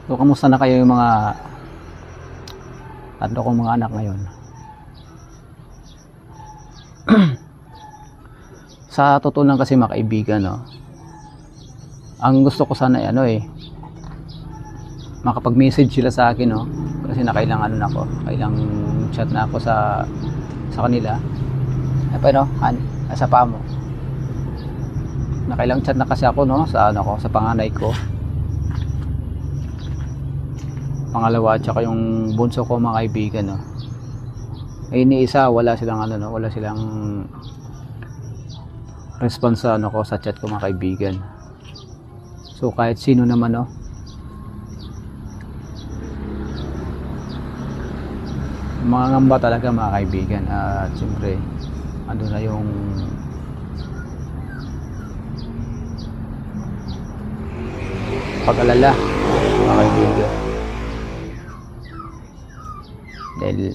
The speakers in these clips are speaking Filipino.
So, kamusta na kayo yung mga tatlo kong mga anak ngayon? Sa totoo lang kasi mga kaibigan, no, ang gusto ko sana ay makapag-message sila sa akin, no, kasi nakailang ano na ako, kailang chat na ako sa kanila. Ay pa, no, nasa pa mo. Nakailang chat na kasi ako, no, sa ano ko, sa panganay ko. Pangalawa at saka yung bunso ko mga kaibigan, no. Ay ni isa wala silang ano, no, wala silang response sa ano ko, sa chat ko mga kaibigan. So kahit sino naman, no, mangangamba talaga mga kaibigan. At siyempre ando na yung pag-alala mga kaibigan, dahil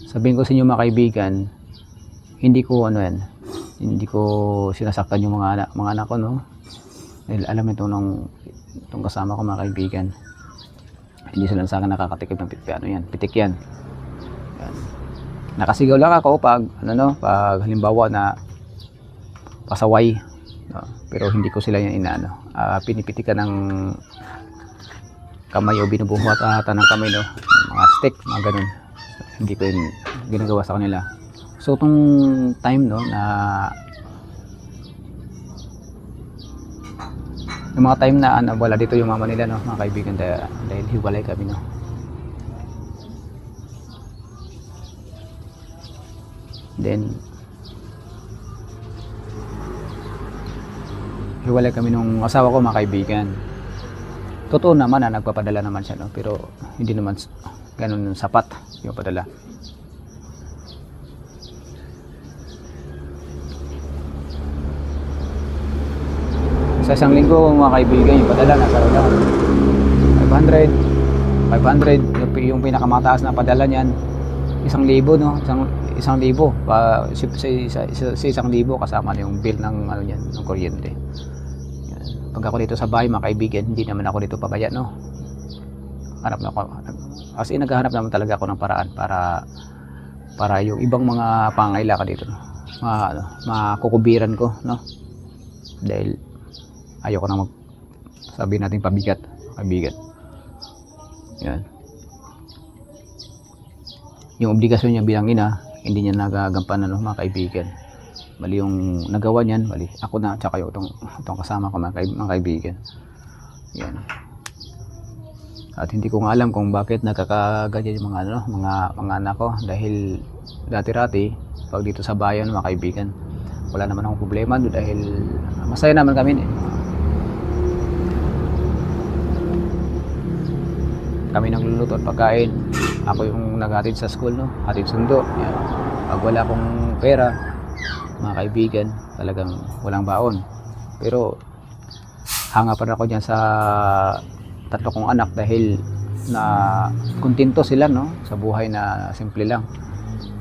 sabihin ko sa inyo mga kaibigan, hindi ko hindi ko sinasaktan yung mga anak ko, no, dahil alam ito itong kasama ko mga kaibigan, hindi sila sa akin nakakatikim ng pitik yan. Yan. Nakasigaw lang ako pag pag halimbawa na pasaway, no? Pero hindi ko sila yan pinipitikan ng kamay o binubuhatan ng kamay, no, mga stick, mga ganun. Hindi ko yun ginagawa sa kanila. So itong time, no, na yung mga time na wala dito yung mama nila, no, mga kaibigan, dahil hiwalay kami, no. Then hiwalay kami nung asawa ko mga kaibigan. Totoo naman na nagpapadala naman siya, no, pero hindi naman ganun sapat yung padala. Sa isang linggo mga kaibigan, yung padala nasa around 500 yung pinakamataas na padala niyan, 1,000, no, 1,000 pa sa 1,000 kasama na yung bill ng niyan, ng kuryente. Yan. Pag ako dito sa bahay mga kaibigan, hindi naman ako dito pabaya, no. Hanap na ako, as in naghahanap naman talaga ako ng paraan para yung ibang mga pangangailangan dito, no, makukubiran ko, no, dahil ayoko na sabi natin pabigat, kaibigan. Yan. Yung obligasyon niya bilang ina, hindi niya nagagampanan, no, mga kaibigan. Mali yung nagawa niyan, mali. Ako na, tsaka yung itong kasama ko mga kaibigan. Yan. At hindi ko nga alam kung bakit nakakaganyan yung mga anak ko, dahil dati-rati pag dito sa bayan mga kaibigan, wala naman akong problema dahil masaya naman kami, kami nagluluto at pagkain. Ako yung naghatid sa school, no, hatid sundo. Yan. Pag wala akong pera mga kaibigan, talagang walang baon. Pero hanga pa rin ako dyan sa tatlo kong anak dahil na kontento sila, no, sa buhay na simple lang.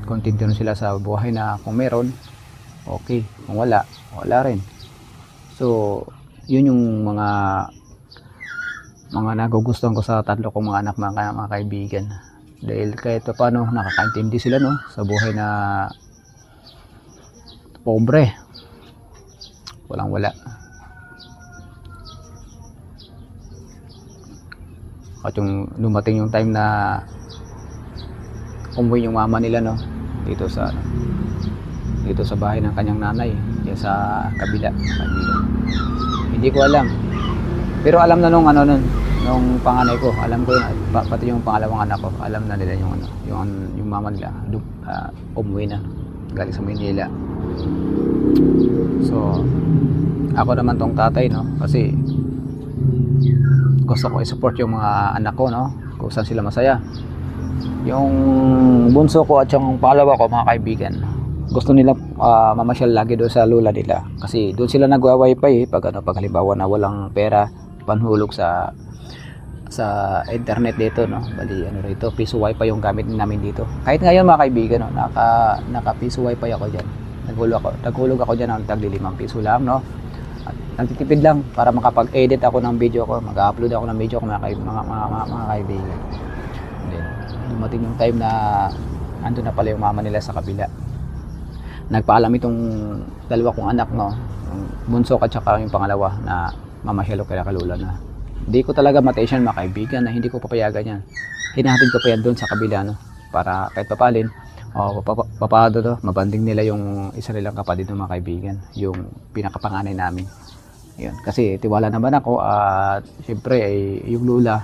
Kontento sila sa buhay na kung meron, okay. Kung wala rin. So yun yung mga nagugustuhan ko sa tatlo kong mga anak, mga kaibigan, dahil kahit paano nakakaintindi sila, no, sa buhay na pobre, wala. At yung dumating yung time na umuwi yung mama nila, no, dito sa bahay ng kanyang nanay, diyan sa kabila, kaibigan. Hindi ko alam, pero alam na nung panganay ko, alam ko yun, pati yung pangalawang anak ko, alam na nila yung mama nila umuwi na galing sa Manila. So ako naman tong tatay, no, kasi gusto ko i-support yung mga anak ko, no, kung saan sila masaya. Yung bunso ko at yung pangalawa ko mga kaibigan, gusto nila mamasyal lagi doon sa lula nila, kasi doon sila nagwa-wifi pag halimbawa na walang pera panhulog sa internet dito, no. Bali rito, piso wifi yung gamit namin dito. Kahit ngayon mga kaibigan, no, naka piso wifi ako diyan. Naghulog ako diyan ng tagli 5 piso lang, no. At nagtitipid lang para makapag-edit ako ng video ko, mag-upload ako ng video ko mga kaibigan. Then, dumating yung time na ando na pala yung mama nila sa kabila. Nagpaalam itong dalawa kong anak, no, yung bunso at saka yung pangalawa, na mamasyalo kay Kalula na. Hindi ko talaga matensyon mga kaibigan na hindi ko papayagan yan. Hinahatid ko pa yan doon sa kabila, no, para kahit papalin, papado to, mabanding nila yung isa nilang kapatid ng mga kaibigan, yung pinakapanganay namin. Yun, kasi tiwala naman ako at syempre ay yung lula,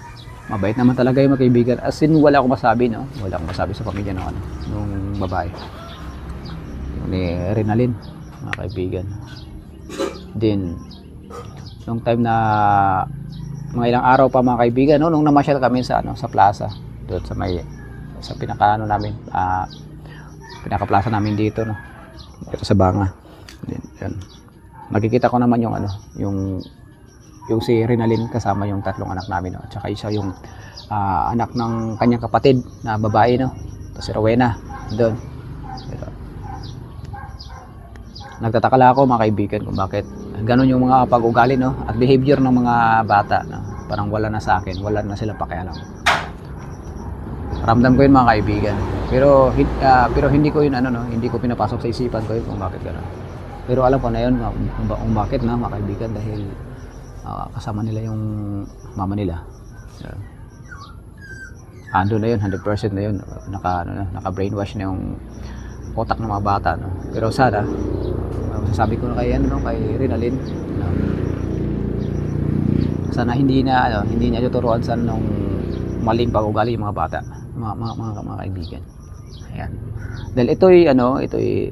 mabait naman talaga yung mga kaibigan. As in, wala akong masabi, no? Wala akong masabi sa pamilya ng nung babae. Yung ni Renalyn, mga kaibigan. Then, nung time na mga ilang araw pa mga kaibigan, no, nung namasyal kami sa sa plaza, doon sa pinakaano namin, pinaka-plaza namin dito, no, dito sa Banga. Then, yun. Makikita ko naman yung yung si Renalyn kasama yung tatlong anak namin, no, at saka isa yung anak ng kanyang kapatid na babae, no, si Rowena doon. Nagtataka lang ako mga kaibigan kung bakit ganun yung mga pag-ugali, no, at behavior ng mga bata, no, parang wala na sa akin, wala na silang pakialam. Ramdam ko yun mga kaibigan, pero hindi ko yun no, hindi ko pinapasok sa isipan ko yun kung bakit gano'n. Pero alam ko na yun kung bakit na mga kaibigan, dahil kasama nila yung mama nila. Ando na yun, 100% na yun, naka-brainwash na yung utak ng mga bata, no. Pero sana masasabi ko na kay kay Renalyn, sana hindi niya tuturuan sa nung maling pag-ugali yung mga bata, mga kaibigan. Ayan. Dahil ito'y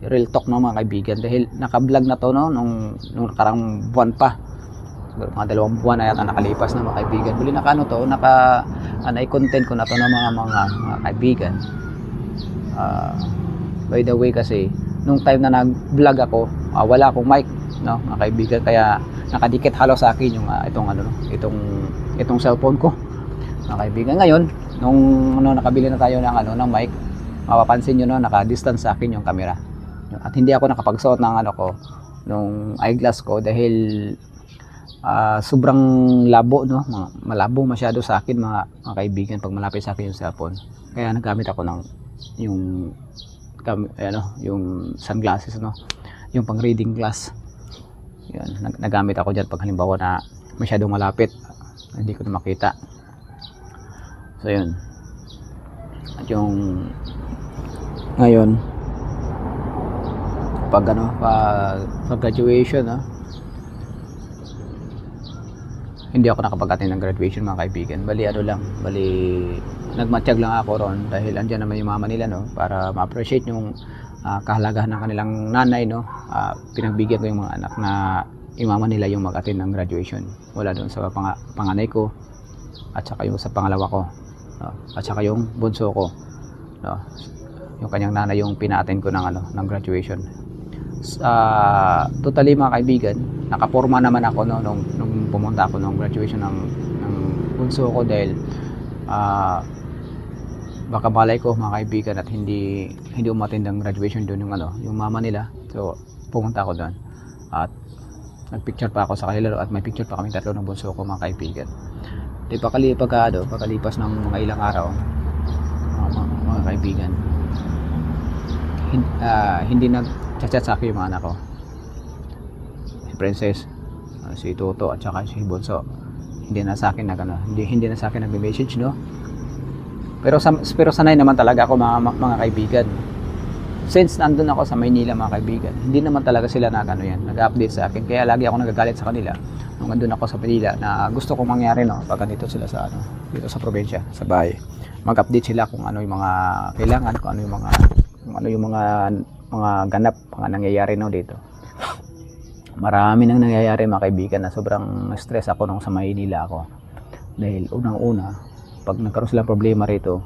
real talk ng mga kaibigan, dahil naka-vlog na to, no, nung nakarang buwan pa. Mga 2 buwan na yata nakalipas na mga kaibigan. Huli nai-content ko na to ng mga kaibigan. By the way, kasi nung time na nag-vlog ako, wala akong mic, no, mga kaibigan, kaya nakadikit halos sa akin yung itong cellphone ko, mga kaibigan. Ngayon, nung nakabili na tayo ng mic, mapapansin nyo, no, naka-distance sa akin yung camera. At hindi ako nakapagsuot ng nung eyeglass ko, dahil sobrang labo, no, malabo masyado sa akin mga kaibigan pag malapit sa akin yung cellphone. Kaya nagamit ako ng yung sunglasses, no, yung pang reading glass. Yan, nagamit ako diyan pag halimbawa na masyadong malapit, hindi ko na makita. So yun. At yung ngayon pag graduation, no, hindi ako nakapag-attend ng graduation mga kaibigan. Bali nagmatiyag lang ako ron, dahil andyan naman yung mama nila, no, para ma-appreciate yung kahalagahan ng kanilang nanay, no. Pinagbigyan ko yung mga anak na yung mama nila yung mag-attend ng graduation, wala doon sa panganay ko at saka yung sa pangalawa ko, no, at saka yung bunso ko, no, yung kanyang nanay yung pina-attend ko ng graduation. Totally mga kaibigan, nakaporma naman ako, no, nung pumunta ako ng graduation ng bunso ko, dahil baka balay ko mga kaibigan at hindi umattend ng graduation doon yung mama nila. So pumunta ako doon at nagpicture pa ako sa kanila, at may picture pa kami tatlo ng bunso ko mga kaibigan. Di pagkalipas ng mga ilang araw, mga kaibigan, hindi nag-chat sa akin yung mga anak ko, si Princess, si Toto at saka si Bunso. Hindi na sa akin hindi na sa akin nagme-message, no. Pero sanay naman talaga ako mga kaibigan. Since nandun ako sa Maynila mga kaibigan, hindi naman talaga sila nag-update sa akin. Kaya lagi ako nagagalit sa kanila nung nandun ako sa Manila, na gusto kong mangyari, no, pag ganito sila dito sa probinsya, sa bahay. Mag-update sila kung ano yung mga kailangan, kung ano yung mga ganap, mga nangyayari, no, dito. Marami nang nangyayari mga kaibigan, na sobrang stress ako nung sa Maynila ako. Dahil unang-una, pag nagkaroon silang problema rito,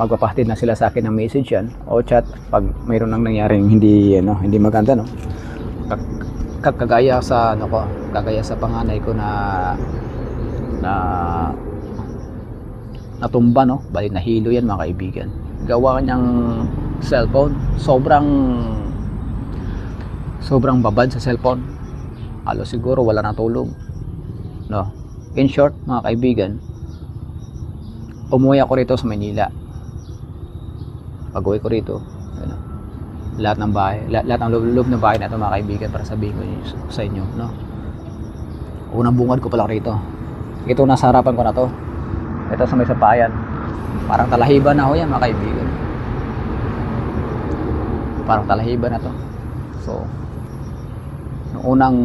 magpapahatid na sila sa akin ng message yan o chat pag mayroon nang nangyaring hindi maganda, no. Kagaya sa panganay ko na natumba, no, bali nahilo yan mga kaibigan. Gawa niyang cellphone, sobrang babad sa cellphone. halos siguro wala nang tulog, no. In short, mga kaibigan, umuwi ako rito sa Manila. Pag-uwi ko rito, ano, lahat ng bahay, lahat ng loob ng bahay na ito, mga kaibigan, para sabihin ko sa inyo, no. Unang bungad ko pa lang rito. Ito, nasa harapan ko na to. Ito sa may sapayan. Parang talahiban na ho yan, mga kaibigan. Parang talahiban na to. So, noong unang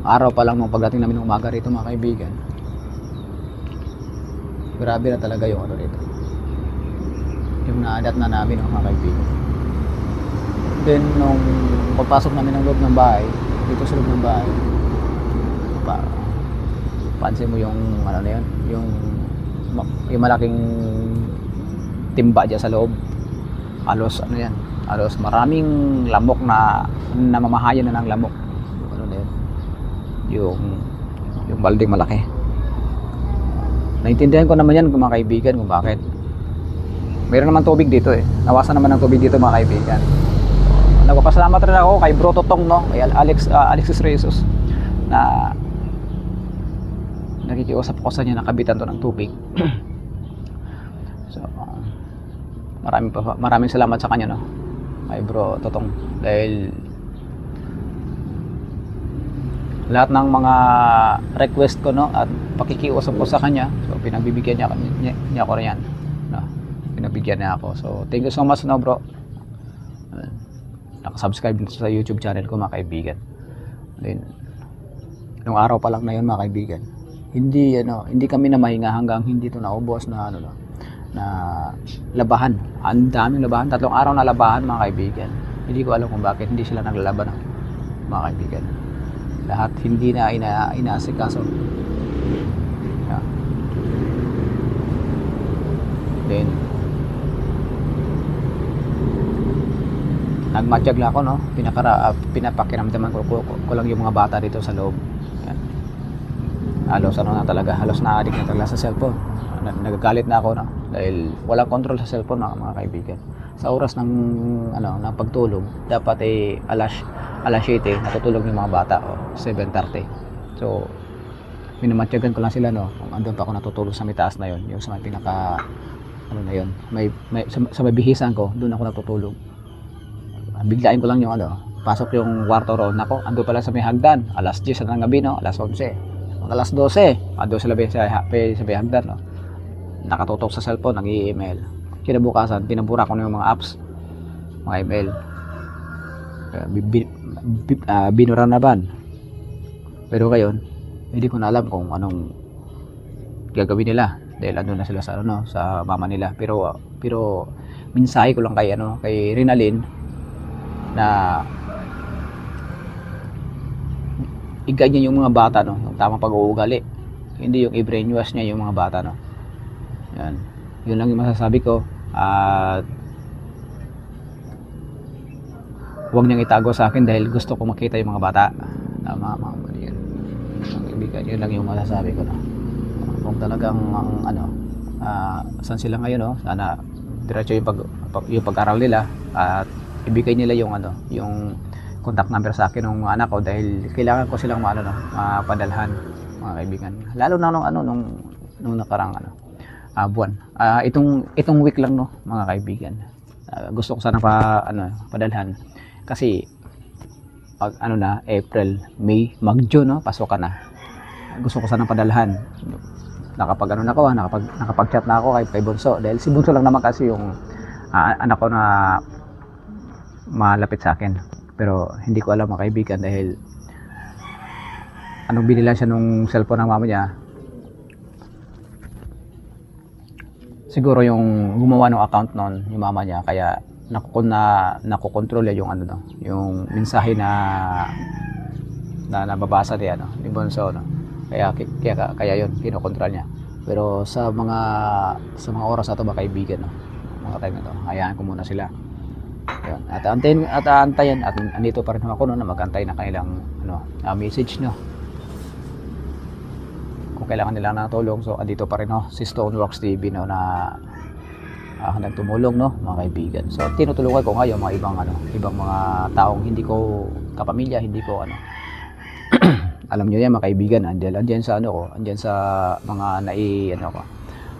araw pa lang nung pagdating namin ng umaga rito, mga kaibigan, grabe na talaga yung ano rito, yung naadat na namin, mga kaibigan. Then nung pagpasok namin ng loob ng bahay, dito sa loob ng bahay, pansin mo yung ano na yun, yung malaking timba dyan sa loob. Halos ano yan, halos maraming lamok na namamahayan na ng lamok. Ano na yun, yung balding malaki. Naintindihan ko naman yan, mga kaibigan, kung bakit. Meron naman tubig dito eh. Nawasan naman ng tubig dito, mga kaibigan. Nagpapasalamat rin ako kay Bro Totong, no? Kay Alexis Rezos, na nakikiusap ko sa niya, nakabitan to ng tubig. So maraming salamat sa kanya, no? Kay Bro Totong, dahil lahat ng mga request ko, no, at pakikiusap ko sa kanya, so pinagbibigyan niya ako rin yan, no? Pinagbigyan niya ako. So thank you so much, no, bro. Nakasubscribe sa YouTube channel ko, mga kaibigan. Then nung araw pa lang na yun, mga kaibigan, hindi kami na mahinga hanggang hindi to naubos na ano, no, na labahan. Ang daming labahan, 3 araw na labahan, mga kaibigan. Hindi ko alam kung bakit hindi sila naglalaban, mga kaibigan. Lahat hindi na inaasikaso. Yeah. Then nagmatsyag lang ako, no. Pinapakiramdaman ko lang yung mga bata dito sa loob. Yan. Halos ano na talaga, halos na-addict na talaga sa cellphone. Nagagalit na ako, no, dahil walang control sa cellphone, mga kaibigan. Sa oras ng ng pagtulog, dapat alas 7 natutulog yung mga bata, o 7:30. So minamatyagan ko lang sila, no, kung andun pa ako natutulog sa may taas na yon, yung sa may pinaka na yon, sa may bihisan ko, doon ako natutulog. Biglain ko lang yung pasok yung kwarto ro, nako, ando pala sa may hagdan, alas 10 ng gabi, no, alas 11, alas 12, ando sila sa may hagdan, no, nakatutok sa cellphone, nag-i-email. Kinabukasan, tinabura ko na yung mga apps, mga email, binura na ban. Pero ngayon, hindi ko na alam kung anong gagawin nila, dahil andun na sila sa mama nila. Pero mensahe ko lang kay Rinalyn, na i-guide niya yung mga bata, no, yung tamang pag-uugali, hindi yung i-brainwash niya yung mga bata, no. Yan, yun lang yung masasabi ko. At huwag niyang itago sa akin dahil gusto ko makita yung mga bata. Tama, mga kaibigan, yun lang yung masasabi ko, no. Kung talagang saan sila ngayon, no, sana diretso yung pag-aral nila, at ibigay nila yung contact number sa akin ng anak ko, dahil kailangan ko silang mapadalhan, mga kaibigan. Lalo na nung nakarang buwan. Itong week lang, no, mga kaibigan. Gusto ko sana padalhan kasi pag April, May, mag-June, no, pasok ka na. Gusto ko sana padalhan. Nakapag-chat na ako kay Bunso, dahil si Bunso lang naman kasi yung anak ko na malapit sa akin. Pero hindi ko alam, mga kaibigan, dahil binila siya nung cellphone ng mama niya. Siguro yung gumawa ng account noon yung mama niya, kaya nakokontrol niya yung mensahe na nababasa niya, no, ni Bonso, no. Kaya yun, kinokontrol niya. Pero sa mga oras na ito, mga kaibigan, no, mga time na to, hayaan ko muna sila. Yun. At antayin, at andito pa rin ako, no, na mag-antay na kanilang message, no, kung kailangan nila ng tulong. So andito pa rin, no, si Stoneworks TV, no, na nagtumulong, no, mga kaibigan. So tinutulungan ko ngayon mga ibang mga taong hindi ko kapamilya, hindi ko alam niyo yan mga kaibigan, andyan sa ano ko, andyan sa mga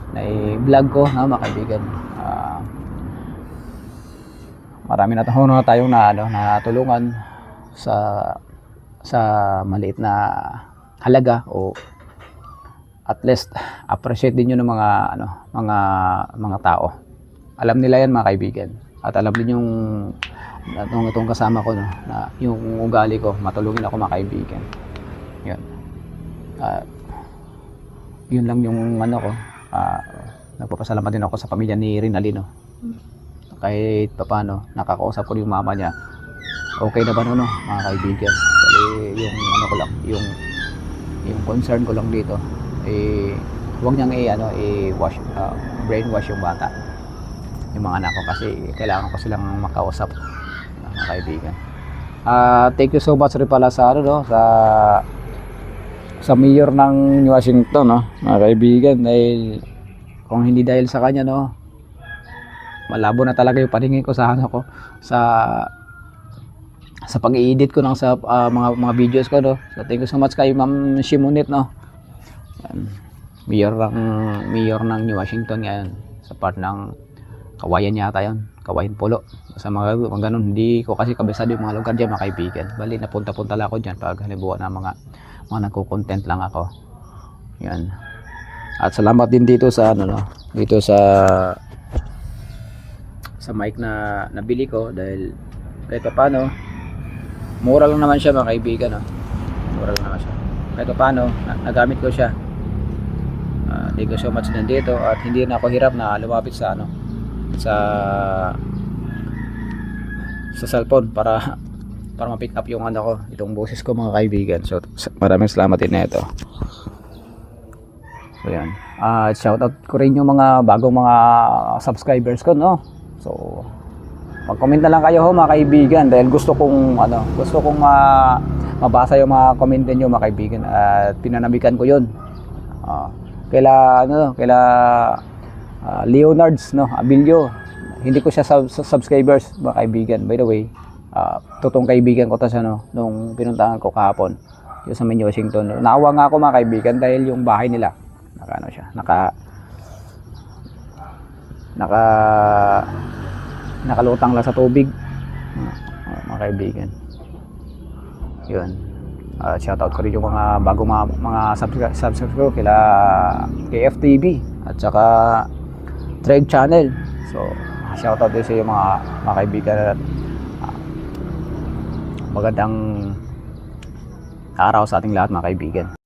nai-vlog ko na mga kaibigan. Marami na tayong natulungan sa maliit na halaga, o at least appreciate din yun ng mga tao. Alam nila yan mga kaibigan, at alam din yung itong kasama ko, no, na yung ugali ko, matulungin ako mga kaibigan. Yun. Yun lang yung ko. Nagpapasalamat din ako sa pamilya ni Rinalino. Kahit paano, nakakausap ko yung mama niya. Okay na ba no, mga kaibigan? Kasi yung ko lang, yung concern ko lang dito, huwag niyang brainwash yung bata, yung mga anak ko, kasi kailangan ko silang makausap, mga kaibigan. Thank you so much rin pala sa sa mayor ng New Washington, no, mga kaibigan, dahil kung hindi dahil sa kanya, no, malabo na talaga yung paningin ko sa sa pag-i-edit ko ng mga videos ko, no. So thank you so much kay Ma'am Shimonit, no. Mayor ng New Washington ngayon, sa part ng Kawayan yata yun, Kawayan Polo. Sa mga ganun, hindi ko kasi kabisado yung mga lugar dyan mga kaibigan. Bali napunta-punta lang ako dyan pag halimbawa na mga nagko-content lang ako. Yan. At salamat din dito sa dito sa mic na nabili ko, dahil kahit paano mura lang naman siya mga kaibigan, no? Mura lang naman siya. Kahit paano nagamit ko siya. Thank you so much din dito, at hindi na ako hirap na lumapit sa cellphone para ma-pick up yung itong boses ko mga kaibigan. So maraming salamat din na ito. So yan. Shoutout ko rin yung mga bagong mga subscribers ko, no. So mag-comment na lang kayo mga kaibigan, dahil gusto kong mabasa yung mga comment niyo mga kaibigan, at pinanamikan ko 'yon. Kaila Leonards, no, Abilio. Hindi ko siya subscribers mga kaibigan. By the way, totoong kaibigan ko 'to siya, no, nung pinuntahan ko kahapon yung sa New Washington. Naawa nga ako mga kaibigan, dahil yung bahay nila nakalutang lang sa tubig, mga kaibigan. Yun. Shoutout ko rin yung mga bagong mga subscribers ko kila KFTV at saka Trade Channel. So shoutout din sa yung mga kaibigan. Magandang araw sa ating lahat mga kaibigan.